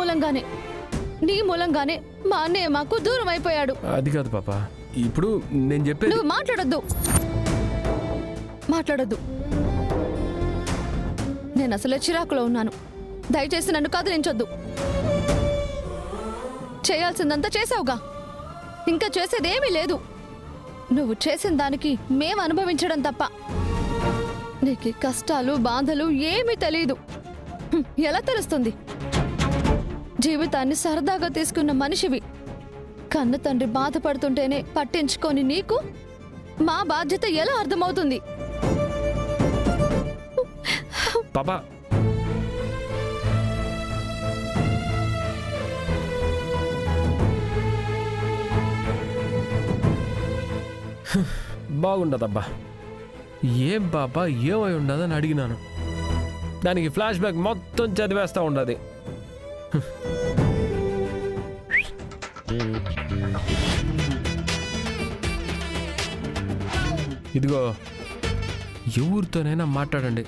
మూలంగానే మా అన్నయ్య మాకు దూరం అయిపోయాడు. అది కాదు పాప, ఇప్పుడు నేను చెప్పేది. నువ్వు మాట్లాడొద్దు. నేను అసలే చిరాకులో ఉన్నాను. దయచేసి నన్ను కదిలించొద్దు. చేయాల్సిందంతా చేసావుగా, ఇంకా చేసేదేమీ లేదు. నువ్వు చేసిన దానికి మేము అనుభవించడం తప్ప నీకు కష్టాలు బాధలు ఏమీ తెలీదు. ఎలా తెలుస్తుంది? జీవితాన్ని సరదాగా తీసుకున్న మనిషివి. కన్న తండ్రి బాధపడుతుంటేనే పట్టించుకొని నీకు మా బాధ్యత ఎలా అర్థమవుతుంది? పాపా, బాగుండదబ్బా. ఏం పాపా ఏమై ఉండదని అడిగినాను. దానికి ఫ్లాష్ బ్యాక్ మొత్తం చదివేస్తా ఉండదు. ఇదిగో, ఎవరితోనైనా మాట్లాడండి,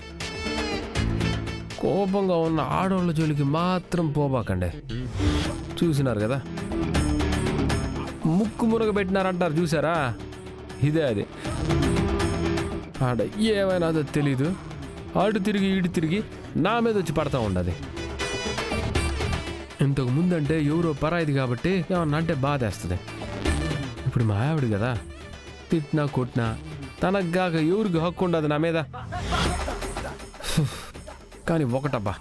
కోపంగా ఉన్న ఆడవాళ్ళ జోలికి మాత్రం పోబాకండి. చూసినారు కదా, ముక్కు మునగబెట్టినారంటారు చూసారా, ఇదే అది. ఆడ ఏమైనా అదో తెలీదు, ఆడు తిరిగి ఈడు తిరిగి నా మీద వచ్చి పడతా ఉండదు. ఇంతకు ముందంటే ఎవరో పరాయిది కాబట్టి ఏమన్నా అంటే బాధేస్తుంది. ఇప్పుడు మా ఆవిడ కదా, తిట్టినా కొట్టినా తనగాక ఎవరికి హక్కు ఉండదు నా మీద. కానీ ఒకటబ్బా,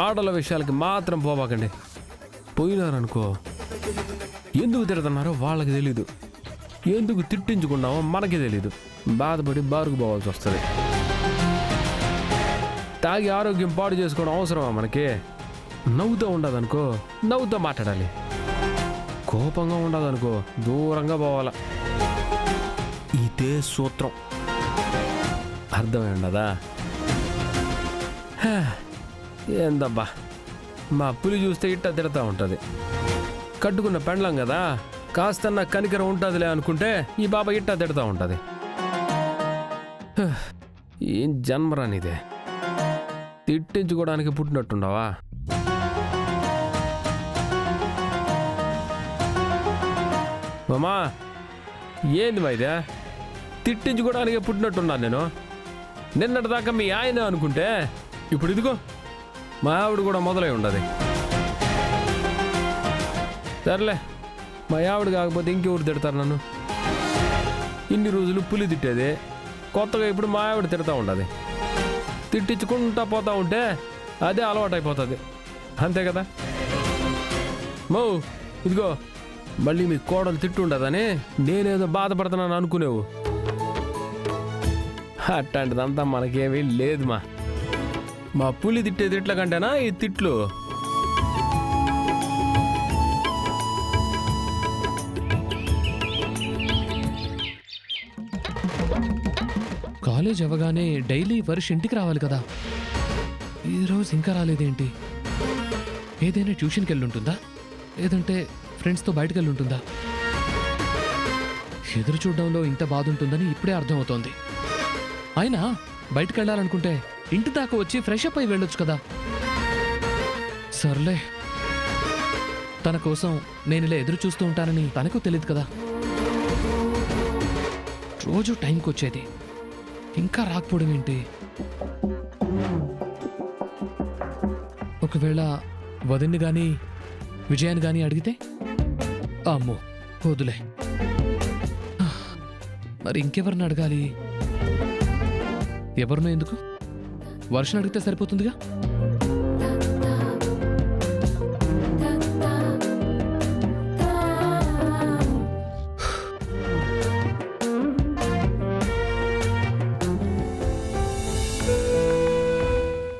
ఆడల విషయాలకి మాత్రం పోబాకండి. పోయినారనుకో, ఎందుకు తిడుతున్నారో వాళ్ళకి తెలీదు, ఎందుకు తిట్టించుకున్నామో మనకి తెలీదు. బాధపడి బారుకు పోవాల్సి వస్తుంది. తాగి ఆరోగ్యం పాడు చేసుకోవడం అవసరమా మనకి? నవ్వుతూ ఉండదనుకో, నవ్వుతూ మాట్లాడాలి. కోపంగా ఉండదనుకో, దూరంగా పోవాల. ఇదే సూత్రం. అర్థమై ఉండదా? ఏందబ్బా, మా పులి చూస్తే ఇట్ట తిడతా ఉంటుంది. కట్టుకున్న పెండ్లం కదా, కాస్తన్న కనికరం ఉంటుందిలే అనుకుంటే ఈ బాబా ఇట్టా తిడతా ఉంటుంది. ఏం జన్మరానిదే, తిట్టించుకోవడానికి పుట్టినట్టుండవా? మామా, ఏంది మా ఇదే? తిట్టించుకోవడానికి పుట్టినట్టున్నాను నేను. నిన్నటిదాకా మీ ఆయన అనుకుంటే ఇప్పుడు ఇదిగో మా ఆవిడ కూడా మొదలై ఉండదు. సర్లే, మా ఆవిడ కాకపోతే ఇంకెవరు తిడతారు నన్ను? ఇన్ని రోజులు పులి తిట్టేది, కొత్తగా ఇప్పుడు మా ఆవిడ తిడతా ఉండదు. తిట్టించుకుంటా పోతా ఉంటే అదే అలవాటు అయిపోతుంది. అంతే కదా మౌ? ఇదిగో, మళ్ళీ మీ కోడలు తిట్టుండదని నేనేదో బాధపడుతున్నాను అనుకునేవు. అట్లాంటిదంతా మనకేమీ లేదు. మా పులి తిట్టే తిట్ల కంటేనా ఈ తిట్లు. కాలేజ్ అవ్వగానే డైలీ వర్ష ఇంటికి రావాలి కదా, ఈరోజు ఇంకా రాలేదేంటి? ఏదైనా ట్యూషన్కి వెళ్ళుంటుందా, లేదంటే ఫ్రెండ్స్తో బయటకు వెళ్ళుంటుందా? ఎదురు చూడడంలో ఇంత బాధ ఉంటుందని ఇప్పుడే అర్థమవుతోంది. అయినా బయటకు వెళ్ళాలనుకుంటే ఇంటి దాకా వచ్చి ఫ్రెష్ అప్ అయి వెళ్ళొచ్చు కదా. సర్లే, తన కోసం నేను ఇలా ఎదురు చూస్తూ ఉంటానని తనకు తెలియదు కదా. రోజు టైంకి వచ్చేది, ఇంకా రాకపోవడం ఏంటి? ఒకవేళ వదిన్ని కానీ విజయాన్ని కానీ అడిగితే? అమ్మో, వదులే. మరి ఇంకెవరిని అడగాలి? ఎవరినో ఎందుకు, వర్షం అడిగితే సరిపోతుందిగా.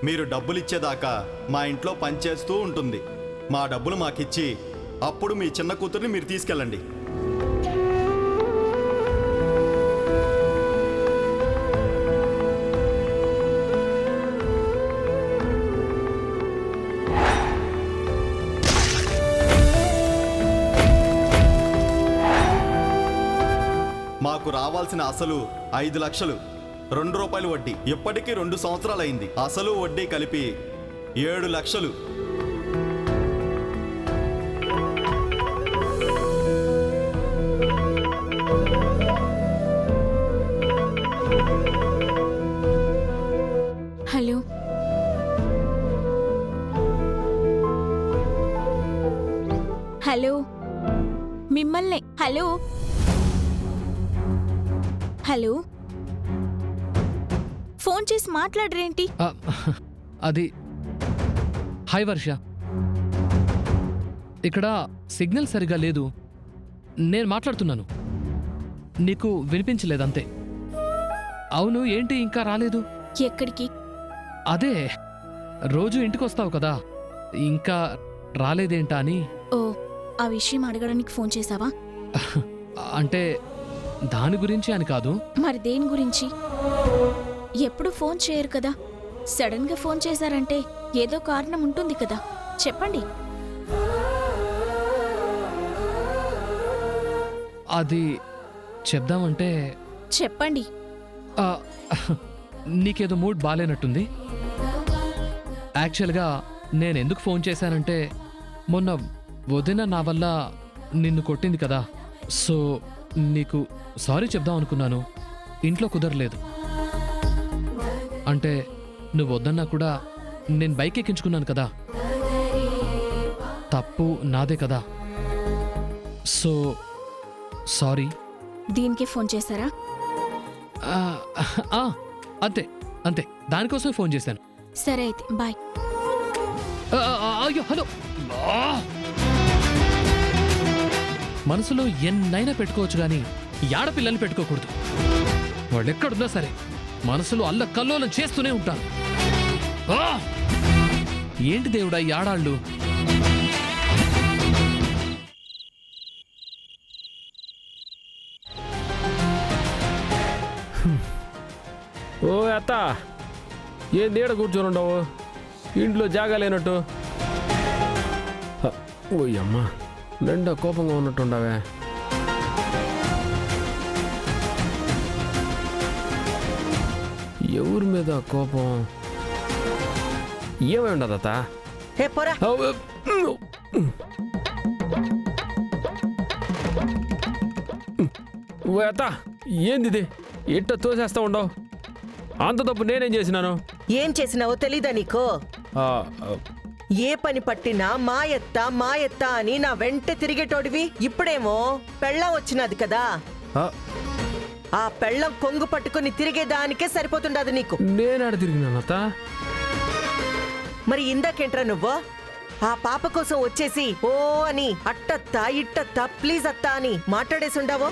మీరు డబ్బులిచ్చేదాకా మా ఇంట్లో పనిచేస్తూ ఉంటుంది. మా డబ్బులు మాకిచ్చి అప్పుడు మీ చిన్న కూతుర్ని మీరు తీసుకెళ్ళండి. మాకు రావాల్సిన అసలు 5 లక్షలు, 2 రూపాయలు వడ్డీ. ఇప్పటికీ 2 సంవత్సరాలైంది. అసలు వడ్డీ కలిపి 7 లక్షలు. హలో మిమ్మల్ని. హలో హలో ఫోన్ చేసి మాట్లాడరేంటి? ఆ, అది హాయ్ వర్ష, ఇక్కడ సిగ్నల్ సరిగా లేదు. నేను మాట్లాడుతున్నాను, నీకు వినిపించలేదంతే. అవును, ఏంటి ఇంకా రాలేదు? ఎక్కడికి? అదే రోజు ఇంటికి వస్తావు కదా, ఇంకా రాలేదేంటా అని. ఓ, ఆ విషయం అడగడానికి ఫోన్ చేసావా? అంటే దాని గురించి అని కాదు. మరి దేని గురించి? ఎప్పుడు ఫోన్ చేయరు కదా, సడన్ గా ఫోన్ చేశారంటే ఏదో కారణం ఉంటుంది కదా, చెప్పండి. అది చెప్దామంటే చెప్పండి. ఆ, నీకేదో మూడ్ బాలేనట్టుంది. యాక్చువల్గా నేను ఎందుకు ఫోన్ చేశానంటే, మొన్న వదిన నా వల్ల నిన్ను కొట్టింది కదా, సో నీకు సారీ చెప్దాం అనుకున్నాను. ఇంట్లో కుదరలేదు. అంటే నువ్వు వద్దన్నా కూడా నేను బైక్ ఎక్కించుకున్నాను కదా, తప్పు నాదే కదా, సో సారీ. దీనికే ఫోన్ చేశారా? ఆ, ఆ, అంతే అంతే, దానికోసమే ఫోన్ చేశాను. సరే అయితే బాయ్. అయ్యో హలో. ఆ! మనసులో ఎన్నైనా పెట్టుకోవచ్చు కానీ ఈ ఆడపిల్లల్ని పెట్టుకోకూడదు. వాళ్ళు ఎక్కడున్నా సరే మనసులో అల్లకల్లోలం చేస్తూనే ఉంటారు. ఆ! ఏంటి దేవుడా ఈ ఆడాళ్ళు. ఓ అత్త, ఏం నీడ కూర్చొని ఉండవు, ఇంట్లో జాగా లేనట్టు. ఓయమ్మ, నిండా కోపంగా ఉన్నట్టుండవే. ఎవరి మీద కోపం? ఏమై ఉండదు అత్త. హే పోరా. ఓ అత్త, ఏంది ఇది? ఇట్ట తోసేస్తా ఉండవు. అంత తప్పు నేనేం చేసినాను? ఏం చేసినావో తెలీదా నీకు? ఆ, ఏ పని పట్టినా మాయత్త అని నా వెంట తిరిగేటోడివి. ఇప్పుడేమో పెళ్ళం వచ్చినది కదా, ఆ, ఆ పెళ్ళం కొంగు పట్టుకుని తిరిగేదానికే సరిపోతుండదు నీకు. నేనాడ తిరిగినాను అత్త. మరి ఇందాకేంట్రా నువ్వు ఆ పాప కోసం వచ్చేసి ఓ అని అట్టత్తా ఇట్టత్తా ప్లీజ్ అత్తా అని మాట్లాడేసి ఉండవో?